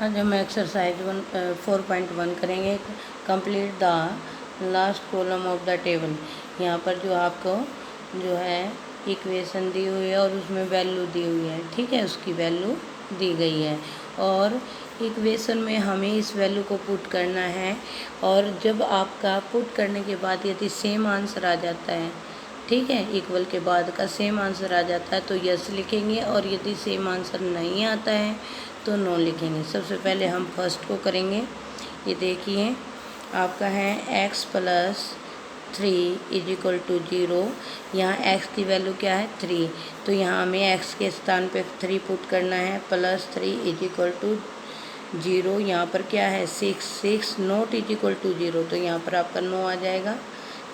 आज हम एक्सरसाइज 4.1 करेंगे। Complete the last column of the table. यहाँ पर जो आपको जो है इक्वेशन दी हुई है और उसमें वैल्यू दी हुई है, ठीक है, उसकी वैल्यू दी गई है और इक्वेशन में हमें इस वैल्यू को पुट करना है। और जब आपका पुट करने के बाद यदि सेम आंसर आ जाता है, ठीक है, इक्वल के बाद का सेम आंसर आ जाता है तो यस लिखेंगे, और यदि सेम आंसर नहीं आता है तो नो लिखेंगे। सबसे पहले हम फर्स्ट को करेंगे। ये देखिए आपका है x plus 3 is equal to 0। यहाँ x की वैल्यू क्या है 3, तो यहाँ हमें x के स्थान पे 3 पुट करना है। प्लस 3 इज इक्वल टू 0, यहाँ पर क्या है 6 नॉट इज इक्वल टू 0, तो यहाँ पर आपका नो आ जाएगा,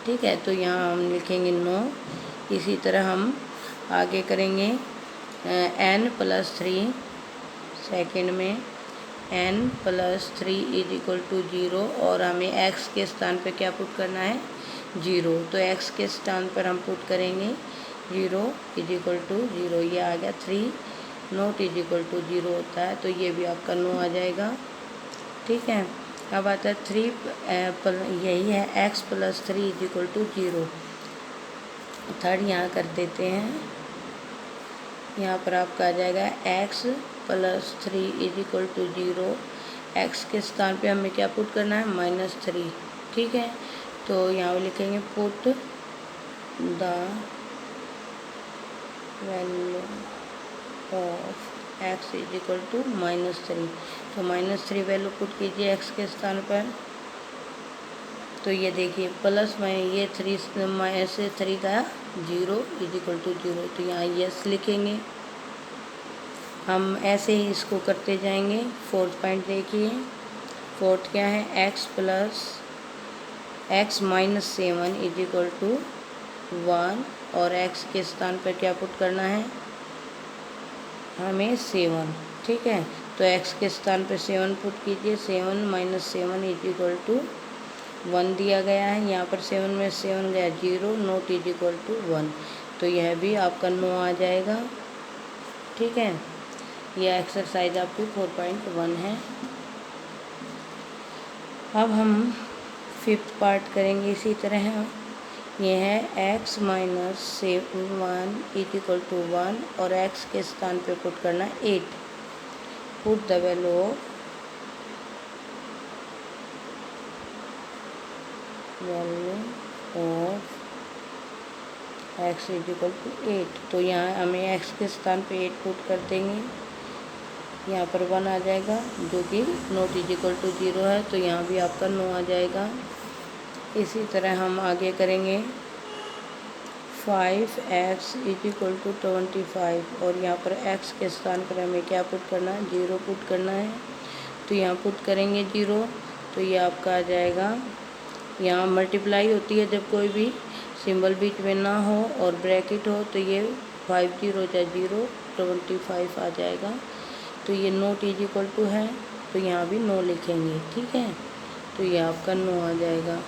ठीक है। तो यहाँ हम लिखेंगे नो। इसी तरह हम आगे करेंगे n प्लस 3, सेकेंड में n plus 3 is equal to 0 और हमें x के स्थान पे क्या पुट करना है 0, तो x के स्थान पर हम पुट करेंगे 0 इज इक्वल टू 0। ये आ गया 3 नॉट इज इक्वल टू 0 होता है, तो ये भी आपका नो आ जाएगा, ठीक है। अब आता है 3 यही है x plus 3 is equal to 0। Third यहाँ कर देते हैं। यहाँ पर आपका आ जाएगा x plus 3 is equal to 0। X के स्थान पे हमें क्या पुट करना है -3, ठीक है। तो यहाँ पे लिखेंगे put the value of x is equal to -3। तो -3 वैल्यू पुट कीजिए x के स्थान पर। तो ये देखिए प्लस में ये 3 से 3 का 0 इज इक्वल टू 0, तो यहाँ यस लिखेंगे। हम ऐसे ही इसको करते जाएंगे। फोर्थ पॉइंट देखिए, फोर्थ क्या है x minus 7 is equal to 1 और x के स्थान पर क्या पुट करना है हमें 7, ठीक है। तो x के स्थान पर 7 पुट कीजिए। 7 माइनस 7 इज इक्वल टू 1 दिया गया है। यहाँ पर 7 में 7 गया 0, नॉट इज इक्वल टू 1, तो यह भी आपका नो आ जाएगा, ठीक है। यह एक्सरसाइज आपकी 4.1 है। अब हम फिफ्थ पार्ट करेंगे इसी तरह। ये है x minus 7 is equal to 1 और x के स्थान पे पुट करना 8। Put the value of x is equal to 8। तो यहाँ हमें x के स्थान पे 8 पुट कर देंगे। यहाँ पर 1 आ जाएगा जो कि नॉट इज इक्वल टू 0 है, तो यहाँ भी आपका नो आ जाएगा। इसी तरह हम आगे करेंगे 5x इज इक्वल टू 25 और यहाँ पर x के स्थान पर हमें क्या पुट करना है 0 पुट करना है। तो यहाँ पुट करेंगे 0, तो ये आपका आ जाएगा। यहाँ मल्टीप्लाई होती है जब कोई भी सिंबल बीच में ना हो और ब्रैकेट हो, तो ये 5 0 या 0 25 आ जाएगा। तो ये नॉट इज इक्वल टू है, तो यहाँ भी नो लिखेंगे, ठीक है। तो ये आपका नो आ जाएगा।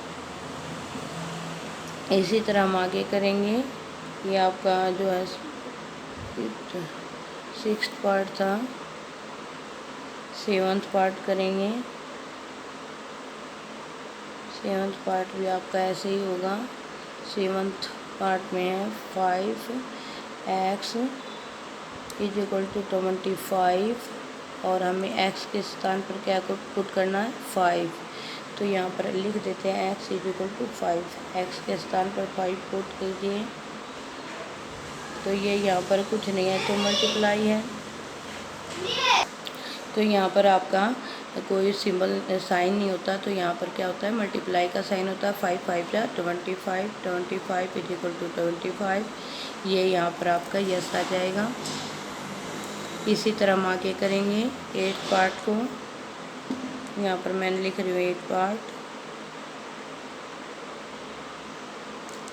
इसी तरह हम आगे करेंगे। ये आपका जो है 6th पार्ट था, 7th पार्ट करेंगे। 7th पार्ट भी आपका ऐसे ही होगा। 7th पार्ट में है 5x इज इक्वल टू 25 और हमें x के स्थान पर क्या पुट करना है 5। तो यहाँ पर लिख देते हैं x is equal to 5। x के स्थान पर 5 पुट कीजिए। तो ये यहाँ पर कुछ नहीं है, तो मल्टीप्लाई है। तो यहाँ पर आपका कोई सिंबल साइन नहीं होता, तो यहाँ पर क्या होता है मल्टीप्लाई का साइन होता है। 5 5 या 25, 25 इज इक्वल टू 25। ये यहाँ पर आपका यस आ जाएगा। इसी तरह हम आगे करेंगे 8 पार्ट को। यहाँ पर मैंने लिख रही हूँ 8 पार्ट,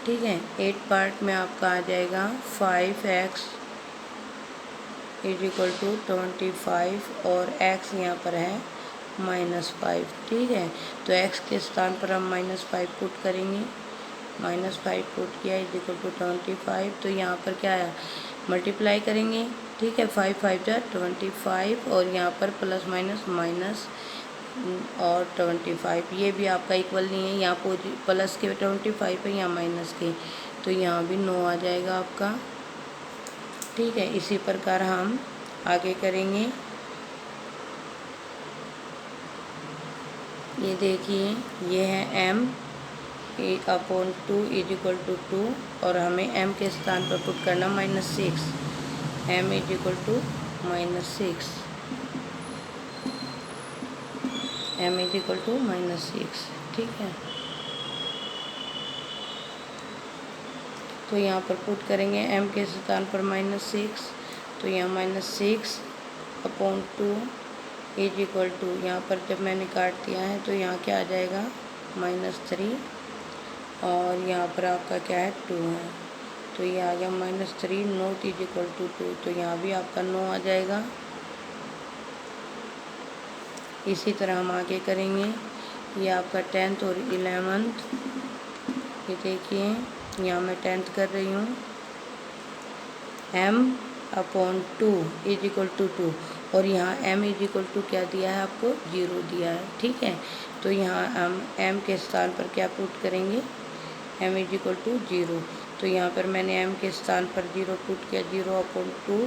ठीक है। 8 पार्ट में आपका आ जाएगा 5x इज इक्वल टू 25 और x यहाँ पर है -5, ठीक है। तो x के स्थान पर हम -5 पुट करेंगे। -5 पुट किया इज इक्वल टू 25। तो यहाँ पर क्या है मल्टीप्लाई करेंगे ठीक है, 5 5 जा 25 और यहाँ पर प्लस माइनस माइनस और 25, ये भी आपका इक्वल नहीं है, यहाँ प्लस के 25 है, यहाँ माइनस के, तो यहाँ भी 9 आ जाएगा आपका। ठीक है, इसी प्रकार हम आगे करेंगे। ये देखिए, ये है m upon 2 is equal to 2 और हमें m के स्थान पर पुट करना -6, m is equal to -6, m is equal to -6। ठीक है, तो यहाँ पर पुट करेंगे m के स्थान पर -6, तो यहाँ -6 अपॉन 2 इज इक्वल टू, यहाँ पर जब मैंने काट दिया है तो यहाँ क्या आ जाएगा -3 और यहाँ पर आपका क्या है 2 है, तो ये आ गया -3 नोट इज इक्वल टू 2, तो यहाँ भी आपका 9 आ जाएगा। इसी तरह हम आगे करेंगे। ये आपका 10th और 11th, ये देखिए यहाँ मैं 10th कर रही हूँ, m upon 2 is equal to 2 और यहाँ m इज इक्वल टू क्या दिया है आपको 0 दिया है। ठीक है, तो यहाँ हम m के स्थान पर क्या पुट करेंगे, m इज इक्वल टू 0, तो यहाँ पर मैंने m के स्थान पर 0 पुट किया, 0 अपॉन 2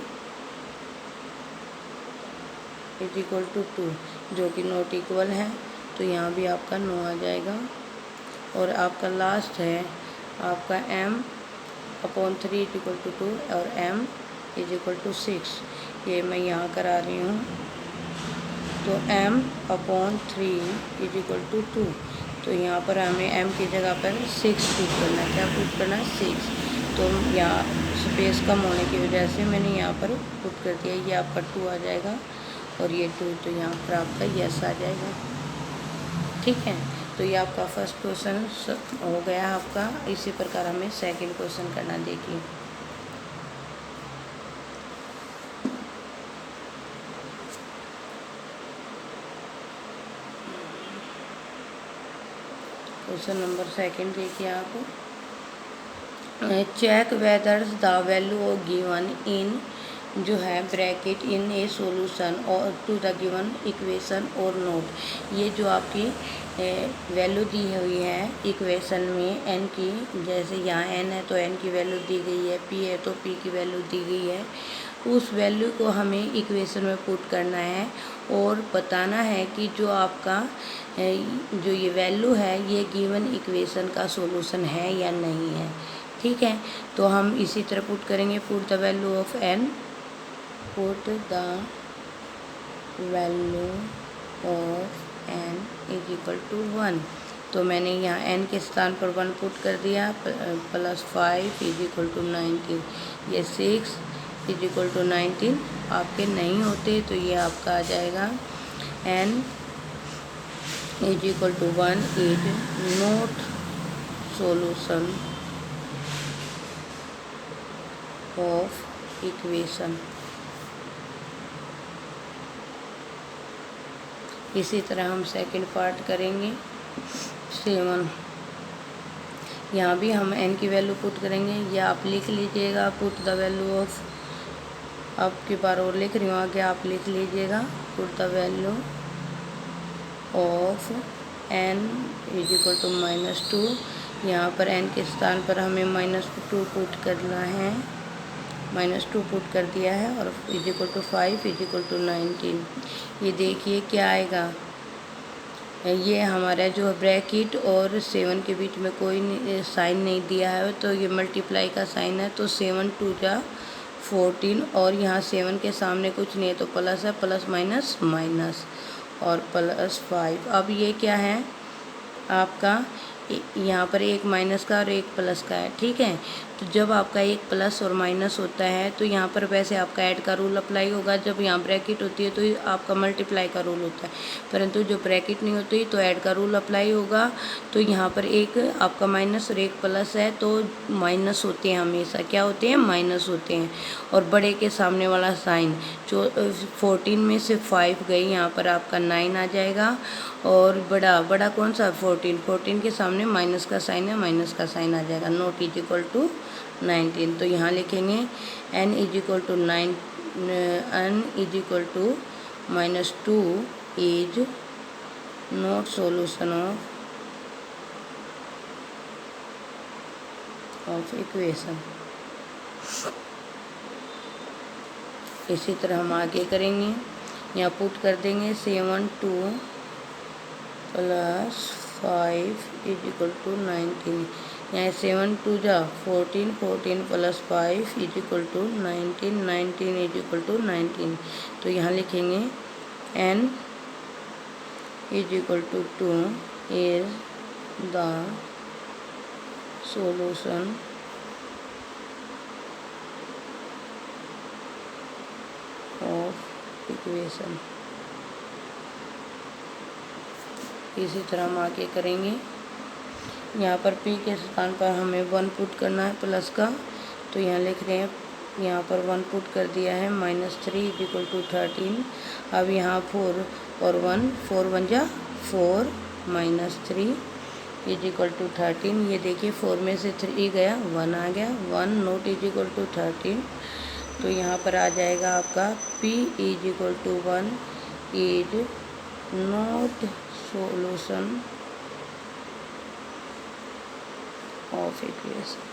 इज इक्वल टू 2 जो कि नॉट इक्वल है, तो यहाँ भी आपका 9 आ जाएगा। और आपका लास्ट है आपका m upon 3 is equal to 2 और m इज इक्वल टू 6, ये मैं यहाँ करा रही हूँ। तो m upon 3 is equal to 2, तो यहाँ पर हमें m की जगह पर 6 पुट करना है। क्या पुट करना है 6, तो यहाँ स्पेस कम होने की वजह से मैंने यहाँ पर पुट कर दिया, ये आपका 2 आ जाएगा और ये 2, तो यहाँ पर आपका यस आ जाएगा। ठीक है, तो ये आपका फर्स्ट क्वेश्चन हो गया आपका। इसी प्रकार हमें सेकंड क्वेश्चन करना, देखिए। क्वेश्चन नंबर सेकंड देखिए आप, check whether the value of given in जो है ब्रैकेट इन ए सॉल्यूशन और to the given equation or not. ये जो आपकी वैल्यू दी हुई है इक्वेशन में n की, जैसे यहाँ n है तो n की वैल्यू दी गई है, p है तो p की वैल्यू दी गई है, उस वैल्यू को हमें इक्वेशन में पुट करना है और बताना है कि जो आपका जो ये वैल्यू है ये गिवन इक्वेशन का सॉल्यूशन है या नहीं है। ठीक है, तो हम इसी तरह पुट करेंगे, put the value of n, put the value of n is equal to 1, तो मैंने यहाँ n के स्थान पर 1 पुट कर दिया, प्लस 5 इज इक्वल टू 19, ये 6 इज इक्वल टू 19 आपके नहीं होते, तो ये आपका आ जाएगा n is equal to 1 is not solution of equation. इसी तरह हम सेकंड पार्ट करेंगे 7, यहाँ भी हम n की वैल्यू पुट करेंगे, या आप लिख लीजिएगा पुट द वैल्यू ऑफ, अब की बार और लिख रही हूँ आगे आप लिख लीजिएगा, put the value of n is equal to -2, यहाँ पर n के स्थान पर हमें -2 पुट करना है, -2 पुट कर दिया है और is equal to 5 is equal to 19। ये देखिए क्या आएगा, ये हमारा जो ब्रैकेट और 7 के बीच में कोई साइन नहीं दिया है, तो ये मल्टीप्लाई का साइन है, तो 7 2 जा 14 और यहाँ 7 के सामने कुछ नहीं है तो प्लस है, प्लस माइनस माइनस और प्लस 5। अब ये क्या है आपका, यहाँ पर एक माइनस का और एक प्लस का है। ठीक है, तो जब आपका एक प्लस और माइनस होता है तो यहाँ पर वैसे आपका ऐड का रूल अप्लाई होगा, जब यहाँ ब्रैकेट होती है तो आपका मल्टीप्लाई का रूल होता है, परंतु जो ब्रैकेट नहीं होती तो ऐड का रूल अप्लाई होगा। तो यहाँ पर एक आपका माइनस और एक प्लस है तो माइनस होते हैं, हमेशा क्या होते हैं माइनस होते हैं। और बड़े के सामने वाला साइन जो 14 में से 5 गई, यहाँ पर आपका 9 आ जाएगा। और बड़ा कौन सा 14 के सामने माइनस का साइन है, माइनस का साइन आ जाएगा, नॉट इज इक्वल टू 19। तो यहाँ लिखेंगे n is equal to n is equal to -2 is not solution of equation. इसी तरह हम आगे करेंगे, यहाँ पुट कर देंगे 7 2 + 5 इज इक्वल टू 19। यहाँ 7 2 जा 14, 14 + 5 is equal to 19, 19 is equal to 19। तो यहाँ लिखेंगे n is equal to 2 is the solution of equation. इसी तरह हम आगे करेंगे, यहाँ पर p के स्थान पर हमें 1 पुट करना है प्लस का, तो यहाँ लिख रहे हैं, यहाँ पर 1 पुट कर दिया है, -3 इज इक्वल टू 13। अब यहाँ 4 और 1, 4 1 जा 4 -3 इज इक्वल टू 13। ये देखिए 4 में से 3 गया, 1 आ गया, 1 नॉट इज इक्वल टू 13। तो यहाँ पर आ जाएगा आपका p is equal to 1 is not solution of equation.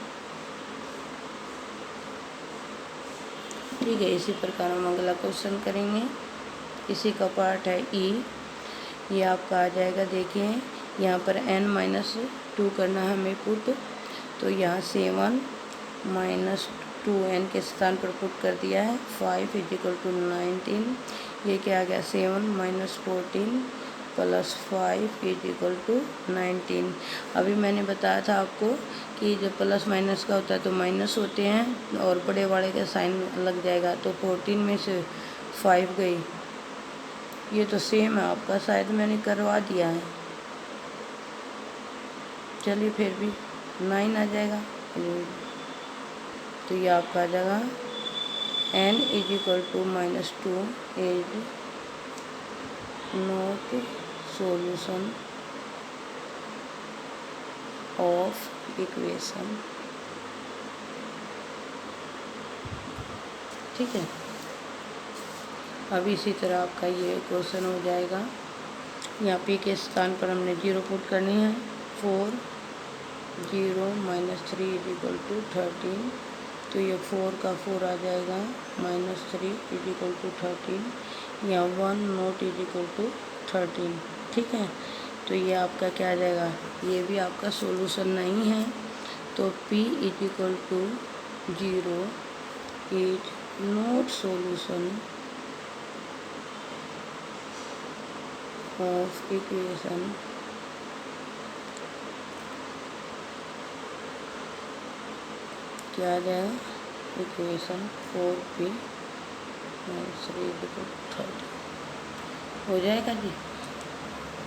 ठीक है, इसी प्रकार हम अगला क्वेश्चन करेंगे। इसी का पार्ट है ई। ये आपका आ जाएगा, देखिए यहाँ पर n-2 करना है हमें पुट, तो यहाँ 7 - 2 n के स्थान पर पुट कर दिया है, 5 इज इक्वल टू 19। ये क्या आ गया, 7 - 14 + 5 इज इक्वल टू 19। अभी मैंने बताया था आपको कि जब प्लस माइनस का होता है तो माइनस होते हैं और बड़े वाले का साइन लग जाएगा। तो 14 में से 5 गई, ये तो सेम है आपका, शायद मैंने करवा दिया है, चलिए फिर भी 9 आ जाएगा। तो ये आपका आ जाएगा n is equal to -2 is not solution of equation. ठीक है, अब इसी तरह आपका ये क्वेश्चन हो जाएगा। यहाँ p के स्थान पर हमने 0 पुट करनी है, 4 0 -3 इज इक्वल टू 13। तो ये 4 का 4 आ जाएगा, -3 इज इक्वल टू 13। यहाँ 1 नॉट इज इक्वल टू 13। ठीक है, तो ये आपका क्या आ जाएगा, ये भी आपका सॉल्यूशन नहीं है। तो p is equal to 0 is not solution of equation. क्या आ जाएगा, इक्वेशन 4p - 3 = 30 हो जाएगा जी।